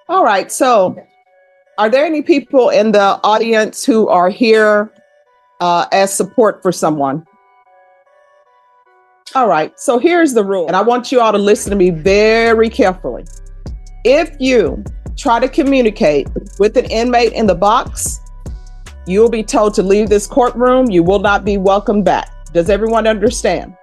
All right, so are there any people in the audience who are here as support for someone? All right, so here's the rule, and I want you all to listen to me very carefully. If you try to communicate with an inmate in the box, you'll be told to leave this courtroom. You will not be welcomed back. Does everyone understand?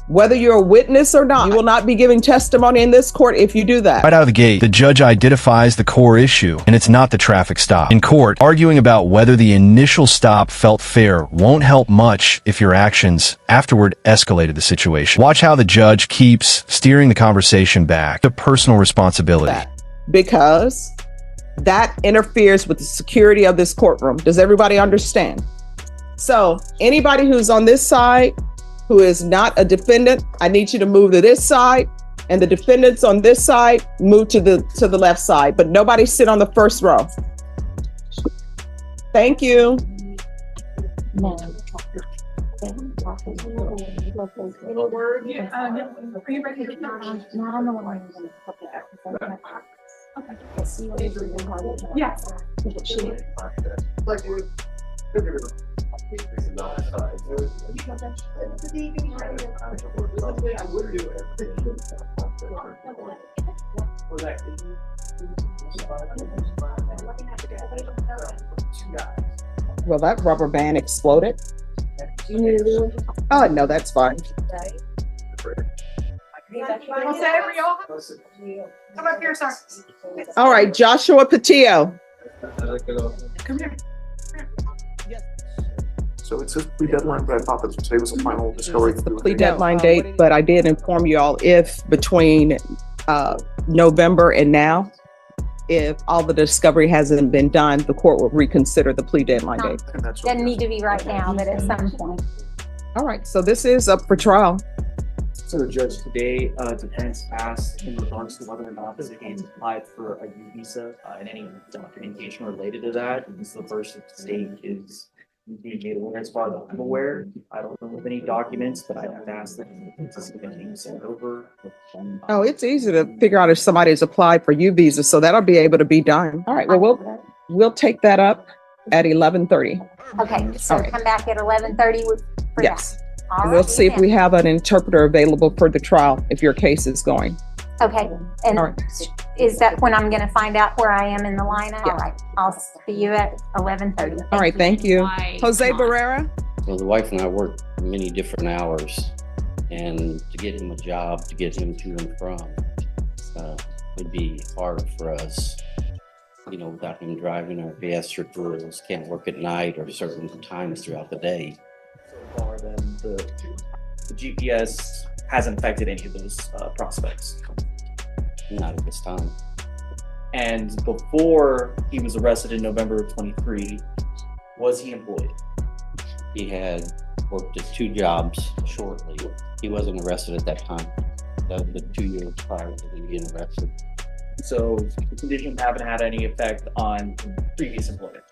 Whether you're a witness or not, you will not be giving testimony in this court if you do that. Right out of the gate, the judge identifies the core issue, and it's not the traffic stop. In court, arguing about whether the initial stop felt fair won't help much if your actions afterward escalated the situation. Watch how the judge keeps steering the conversation back to personal responsibility. Because that interferes with the security of this courtroom. Does everybody understand? So anybody who's on this side who is not a defendant, I need you to move to this side, and the defendants on this side move to the left side, but nobody sit on the first row. Thank you. Well, that rubber band exploded. Oh, no, that's fine. All right, Joshua Patillo. Come here. So it says plea deadline, but I thought that today was the final discovery. It's the plea deadline date, but I did inform you all if between November and now, if all the discovery hasn't been done, the court will reconsider the plea deadline date. Doesn't need to be right now, but at some point. All right, so this is up for trial. So the judge today, defense asked in regards to whether or not the case applied for a U visa and any documentation related to that. And this is the first state is being made aware as far as I'm aware. I don't know of any documents, but I have asked them to see anything sent over. Oh, it's easy to figure out if somebody's applied for U visa, so that'll be able to be done. All right, well, we'll take that up at 11:30. Okay, so come back at 11:30 for yes. that. And we'll see if we have an interpreter available for the trial if your case is going. Okay, and All right. is that when I'm going to find out where I am in the lineup? Yeah. All right, I'll see you at 11:30. All right, thank you. Jose Barrera? Well, the wife and I work many different hours, and to get him a job, to get him to and from, would be hard for us, you know, without him driving, or if he has strict rules, can't work at night or certain times throughout the day. So far, then the GPS hasn't affected any of those prospects. Not at this time. And before he was arrested in November of 23, was he employed? He had worked at 2 jobs shortly. He wasn't arrested at that time. That was the 2 years prior to him being arrested. So the conditions haven't had any effect on previous employment?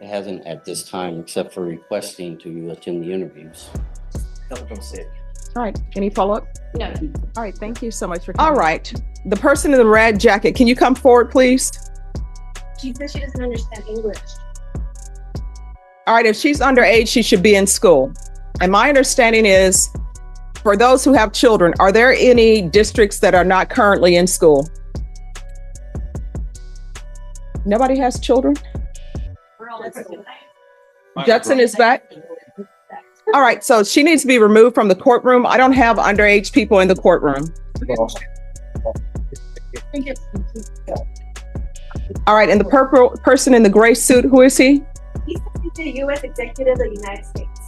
It hasn't at this time, except for requesting to attend the interviews. Nothing from sick. All right, any follow-up? No. All right, thank you so much for coming. All right, the person in the red jacket, can you come forward, please? She says she doesn't understand English. All right, if she's underage, she should be in school. And my understanding is, for those who have children, are there any districts that are not currently in school? Nobody has children? Judson is back? All right, so she needs to be removed from the courtroom. I don't have underage people in the courtroom. All right, and the purple person in the gray suit, who is he? He's the U.S. executive of the United States.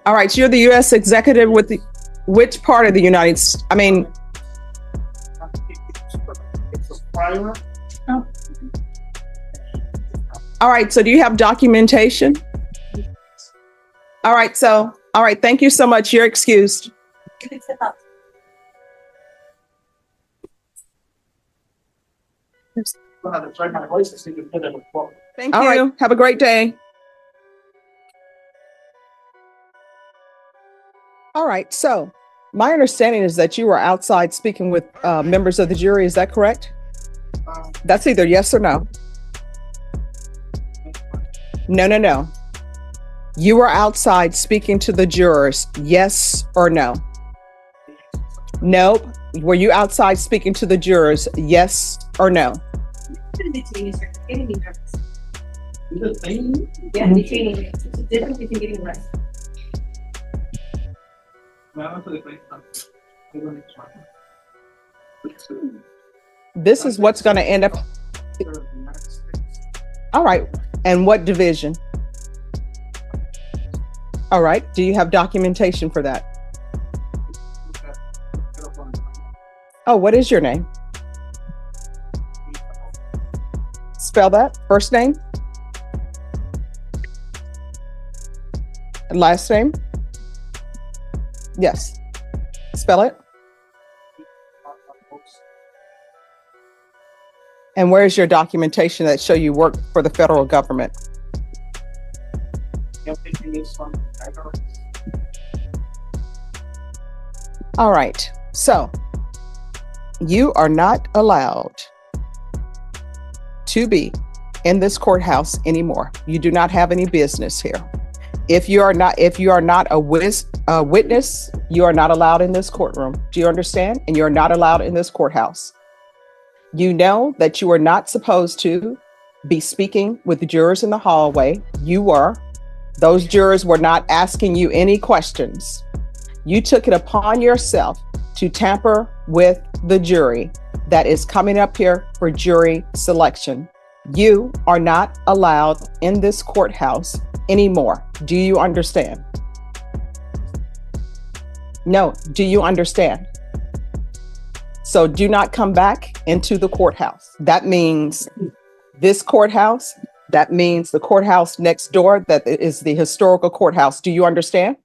All right, so you're the U.S. executive with the, which part of the United States? I mean. All right, so do you have documentation? All right, thank you so much. You're excused. Thank you. Right. Have a great day. All right, so My understanding is that you were outside speaking with members of the jury. Is that correct? That's either yes or no. No, no, no. You were outside speaking to the jurors. Yes or no? Nope. Were you outside speaking to the jurors? Yes or no? Getting me nervous. Yeah, detaining me. It's a difference between getting arrested. This is what's going to end up. All right. And what division? All right. Do you have documentation for that? Oh, what is your name? Spell that. First name? And last name? Yes. Spell it. And where's your documentation that show you work for the federal government? All right. So you are not allowed to be in this courthouse anymore. You do not have any business here. If you are not a witness, you are not allowed in this courtroom. Do you understand? And you're not allowed in this courthouse. You know that you are not supposed to be speaking with the jurors in the hallway. You were. Those jurors were not asking you any questions. You took it upon yourself to tamper with the jury that is coming up here for jury selection. You are not allowed in this courthouse anymore. Do you understand? No. Do you understand? So do not come back into the courthouse. That means this courthouse. That means the courthouse next door, that is the historical courthouse. Do you understand?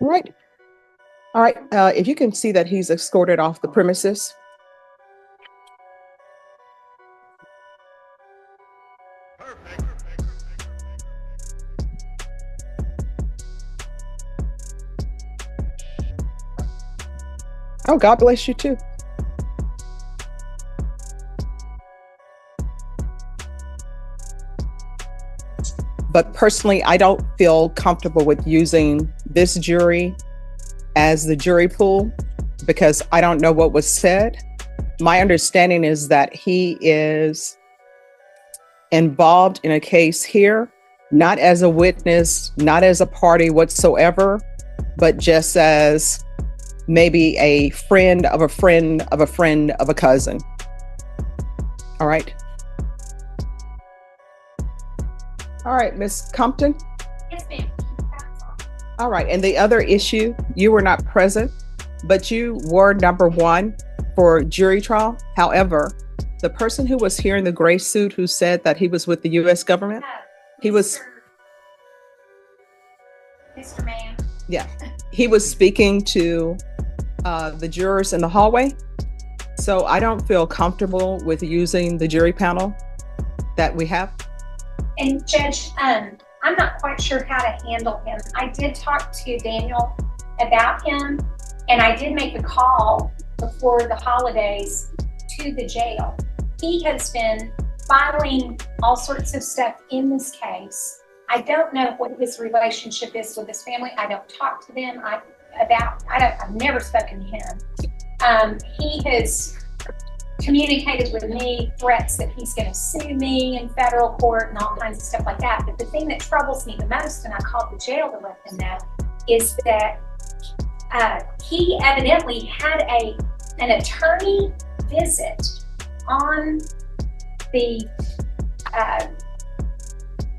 Right. All right. If you can see that he's escorted off the premises. Oh, God bless you too. But personally, I don't feel comfortable with using this jury as the jury pool because I don't know what was said. My understanding is that he is involved in a case here, not as a witness, not as a party whatsoever, but just as maybe a friend of a friend of a friend of a cousin. All right. All right, Miss Compton. Yes, ma'am. All right. And the other issue, you were not present, but you were number one for jury trial. However, the person who was here in the gray suit who said that he was with the U.S. government, he was. Mr. Man. Yeah, he was speaking to the jurors in the hallway. So I don't feel comfortable with using the jury panel that we have. And Judge, I'm not quite sure how to handle him. I did talk to Daniel about him, and I did make a call before the holidays to the jail. He has been filing all sorts of stuff in this case. I don't know what his relationship is with his family. I don't talk to them. I've never spoken to him. He has communicated with me threats that he's going to sue me in federal court and all kinds of stuff like that. But the thing that troubles me the most, and I called the jail to let them know, is that he evidently had an attorney visit on the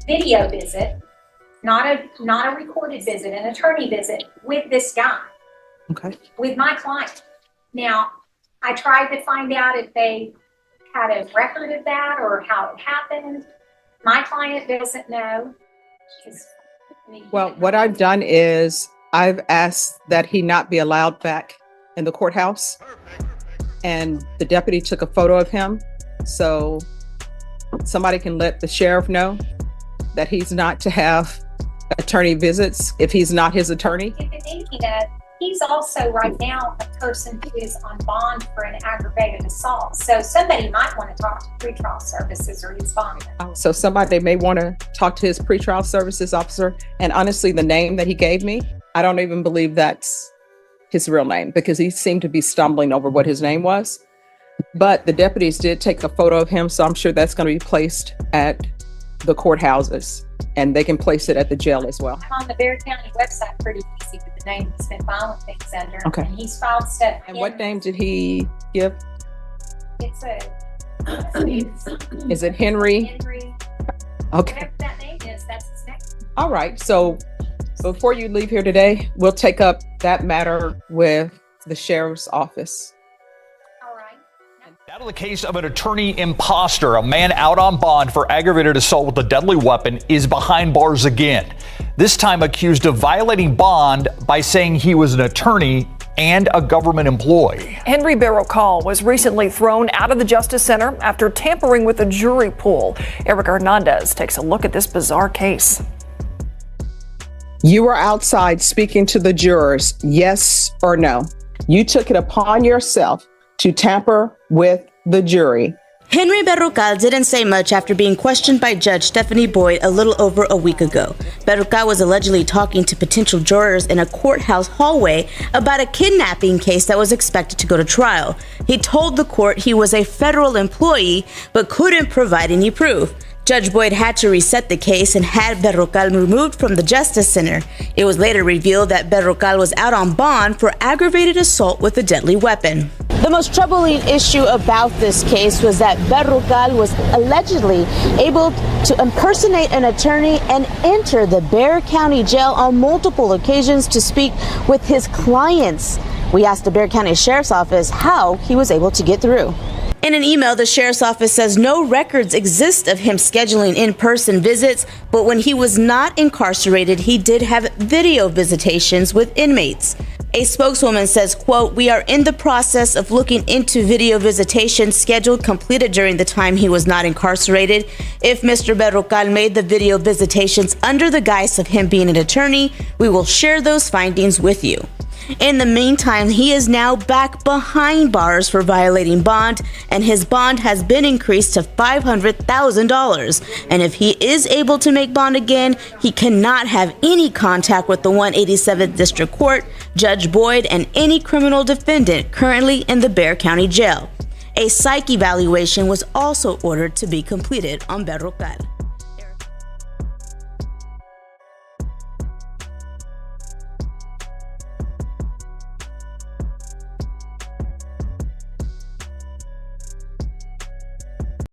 video visit, not a recorded visit, an attorney visit with this guy, with my client. Now, I tried to find out if they had a record of that or how it happened. My client doesn't know. Well, what I've done is I've asked that he not be allowed back in the courthouse. And the deputy took a photo of him. So somebody can let the sheriff know that he's not to have attorney visits if he's not his attorney? If it ain't, he's also right now a person who is on bond for an aggravated assault. So somebody might want to talk to pretrial services or his bond. So somebody may want to talk to his pretrial services officer. And honestly, the name that he gave me, I don't even believe that's his real name because he seemed to be stumbling over what his name was. But the deputies did take a photo of him, so I'm sure that's going to be placed at the courthouses, and they can place it at the jail as well. I'm on the Bexar County website pretty easy with the name he's been filing things under. Okay. And he's filed stuff. And what name did he give? It's Is it Henry? Henry. Okay. Whatever that name is, that's his name. All right. So before you leave here today, we'll take up that matter with the sheriff's office. All right. Now to the case of an attorney imposter. A man out on bond for aggravated assault with a deadly weapon is behind bars again. This time accused of violating bond by saying he was an attorney and a government employee. Henry Berrocal was recently thrown out of the Justice Center after tampering with a jury pool. Eric Hernandez takes a look at this bizarre case. You were outside speaking to the jurors, yes or no? You took it upon yourself to tamper with the jury. Henry Berrocal didn't say much after being questioned by Judge Stephanie Boyd a little over a week ago. Berrocal was allegedly talking to potential jurors in a courthouse hallway about a kidnapping case that was expected to go to trial. He told the court he was a federal employee but couldn't provide any proof. Judge Boyd had to reset the case and had Berrocal removed from the Justice Center. It was later revealed that Berrocal was out on bond for aggravated assault with a deadly weapon. The most troubling issue about this case was that Berrocal was allegedly able to impersonate an attorney and enter the Bexar County Jail on multiple occasions to speak with his clients. We asked the Bexar County Sheriff's Office how he was able to get through. In an email, the sheriff's office says no records exist of him scheduling in-person visits, but when he was not incarcerated, he did have video visitations with inmates. A spokeswoman says, quote, "We are in the process of looking into video visitations scheduled completed during the time he was not incarcerated. If Mr. Berrocal made the video visitations under the guise of him being an attorney, we will share those findings with you." In the meantime, he is now back behind bars for violating bond, and his bond has been increased to $500,000. And if he is able to make bond again, he cannot have any contact with the 187th District Court, Judge Boyd, and any criminal defendant currently in the Bexar County Jail. A psych evaluation was also ordered to be completed on Berrocal.